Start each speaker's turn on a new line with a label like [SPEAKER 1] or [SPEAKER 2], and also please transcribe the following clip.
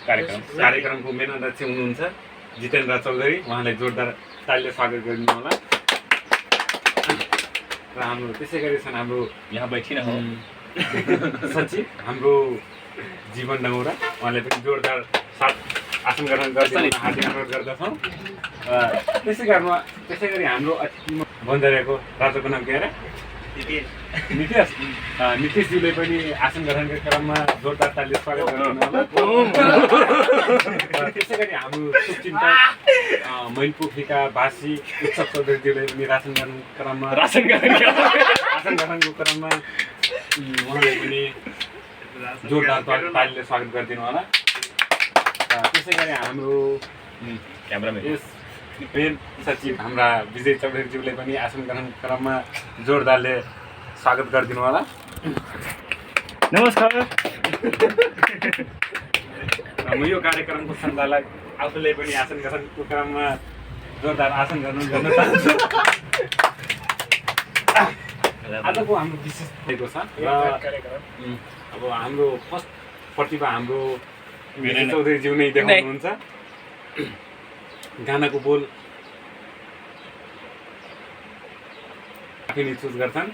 [SPEAKER 1] कार्यक्रमको मेन अध्यक्ष हुनुहुन्छ जितेन्द्र चौधरी, उहाँलाई जोरदार तालीले स्वागत गरिदिनु होला। र हाम्रो त्यसै गरी छन् हाम्रो
[SPEAKER 2] यहाँ बैठिन हो
[SPEAKER 1] सचिव हाम्रो जीवन डङ्गौरा, उहाँलाई पनि जोरदार साथ आसन ग्रहण गरिदिनु हार्दिक अनुरोध गर्दछौँ। त्यसै गरी हाम्रो अतिथि बन्जारेको राजाको नाम के अरे नितेशज्यूले पनि आसन ग्रहणको क्रममा जोरदार तालीले स्वागत गरिदिनु होला। त्यसै गरी हाम्रो शुभचिन्तक मैलपोखरीका वासी उत्सव चौधरीज्यूले पनि आसन ग्रहणको क्रममा उहाँलाई पनि जोरदार तालीले स्वागत गरिदिनु होला। त्यसै गरी हाम्रो यस मेन सचिव हाम्रा विजय चौधरीज्यूले पनि आसन ग्रहण क्रममा जोरदारले स्वागत गरिदिनु होला।
[SPEAKER 3] नमस्कार।
[SPEAKER 1] म यो कार्यक्रमको सञ्चालक आफूले पनि आसन ग्रहणको क्रममा जोरदार आसन गर्न चाहन्छु। आजको हाम्रो विशेष भएको छ र अब हाम्रो फर्स्ट प्रतिभा हाम्रो विजय चौधरीज्यू नै देखाउनुहुन्छ। गानाको बोल आफै नै चुज गर्छन्।